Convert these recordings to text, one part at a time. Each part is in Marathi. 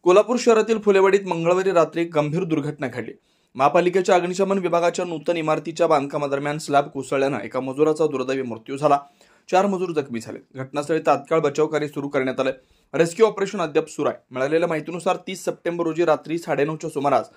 कोल्हापूर शहरातील फुलेवाडीत मंगळवारी रात्री गंभीर दुर्घटना घडली। महापालिकेच्या अग्निशमन विभागाच्या नूतन इमारतीच्या बांधकामादरम्यान स्लॅब कोसळल्याने एका मजुराचा दुर्दैवी मृत्यू झाला। 4 मजूर जखमी झाले। घटनास्थळी तात्काळ बचाव कार्य सुरू करण्यात आले। रेस्क्यू ऑपरेशन अद्याप सुरू आहे। मिळालेल्या माहितीनुसार 30 सप्टेंबर रोजी रात्री 9:30च्या सुमारास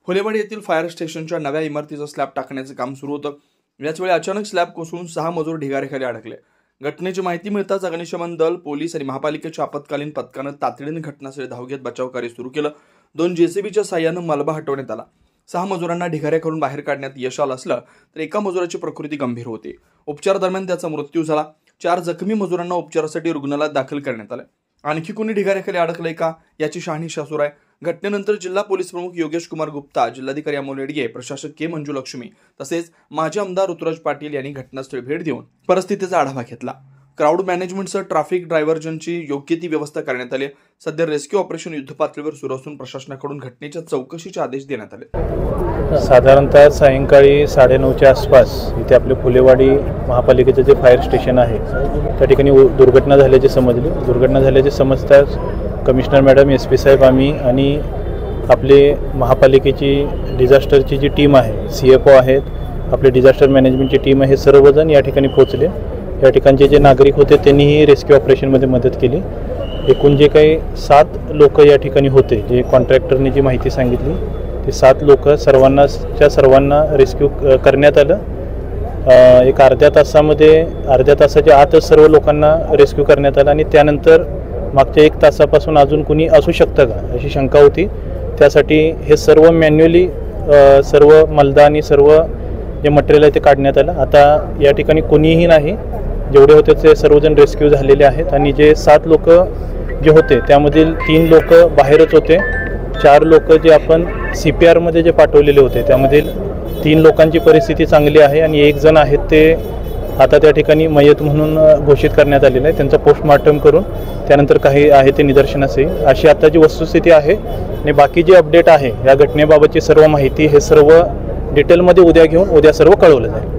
फुलेवाडी येथील फायर स्टेशनच्या नव्या इमारतीचा स्लॅब टाकण्याचे काम सुरू होतं। याच वेळी अचानक स्लॅब कोसळून 6 मजूर ढिगाऱ्याखाली अडकले। घटनेची माहिती मिळताच अग्निशमन दल, पोलीस आणि महापालिकेच्या आपत्कालीन पथकाने तातडीने घटनास्थळी धाव घेत बचाव कार्य सुरू केलं। 2 जेसीबीच्या साहाय्याने मलबा हटवण्यात आला। 6 मजुरांना ढिगाऱ्याखालून बाहेर काढण्यात यश आलं असलं तर एका मजुराची प्रकृती गंभीर होती। उपचार दरम्यान त्याचा मृत्यू झाला। 4 जखमी मजुरांना उपचारासाठी रुग्णालयात दाखल करण्यात आले। आणखी कोणी ढिगाऱ्याखाली अडकलंय का याची शहानिशा सुरू आहे। घटनेनंतर जिल्हा पोलीस प्रमुख योगेश कुमार गुप्ता, जिल्हाधिकारी अमोल येडगे, प्रशासक के मंजू लक्ष्मी तसेच माजी आमदार ऋतुराज पाटील यांनी घटनास्थळी भेट देऊन परिस्थितीचा आढावा घेतला। क्राउड मॅनेजमेंटसह ट्रॅफिक ड्रायव्हर्जनची योग्य ती व्यवस्था करण्यात आली। सध्या रेस्क्यू ऑपरेशन युद्धपातळीवर सुरू असून प्रशासनाकडून घटनेच्या चौकशीचे आदेश देण्यात आले। साधारणतः सायंकाळी 9:30च्या आसपास इथे आपले फुलेवाडी महापालिकेचे जे फायर स्टेशन आहे त्या ठिकाणी दुर्घटना झाल्याचे समजले। दुर्घटना झाल्याचे समजताच कमिशनर मॅडम, SP साहेब, आम्ही आणि आपले महापालिकेची डिझास्टरची जी टीम आहे, CFO आहेत, आपले डिझास्टर मॅनेजमेंटची टीम आहे, हे सर्वजण या ठिकाणी पोहोचले। या ठिकाणचे जे नागरिक होते त्यांनीही रेस्क्यू ऑपरेशनमध्ये मदत केली। एकूण जे काही 7 लोक या ठिकाणी होते, जे कॉन्ट्रॅक्टरने जी माहिती सांगितली, ते 7 लोक सर्वांना रेस्क्यू करण्यात आलं। एक अर्ध्या तासाच्या आतच सर्व लोकांना रेस्क्यू करण्यात आलं आणि त्यानंतर मागच्या 1 तासापासून अजून कुणी असू शकतं का अशी शंका होती। त्यासाठी हे सर्व मॅन्युअली सर्व मलदा आणि सर्व जे मटेरियल आहे ते काढण्यात आलं। आता या ठिकाणी कोणीही नाही, जेवढे होते ते सर्वजण रेस्क्यू झालेले आहेत आणि जे 7 लोक जे होते त्यामधील 3 लोक बाहेरच होते। 4 लोक जे आपण CPR मध्ये जे पाठवलेले होते त्यामधील 3 लोकांची परिस्थिती चांगली आहे आणि 1 जण आहेत ते आता त्या ठिकाणी मयत म्हणून घोषित करण्यात आलेलं आहे। त्यांचं पोस्टमॉर्टम करून त्यानंतर काही आहे ते निदर्शनास येईल अशी आताची वस्तुस्थिती आहे। आणि बाकी जे अपडेट आहे या घटनेबाबतची सर्व माहिती हे सर्व डिटेलमध्ये उद्या घेऊन उद्या सर्व कळवलं जाईल।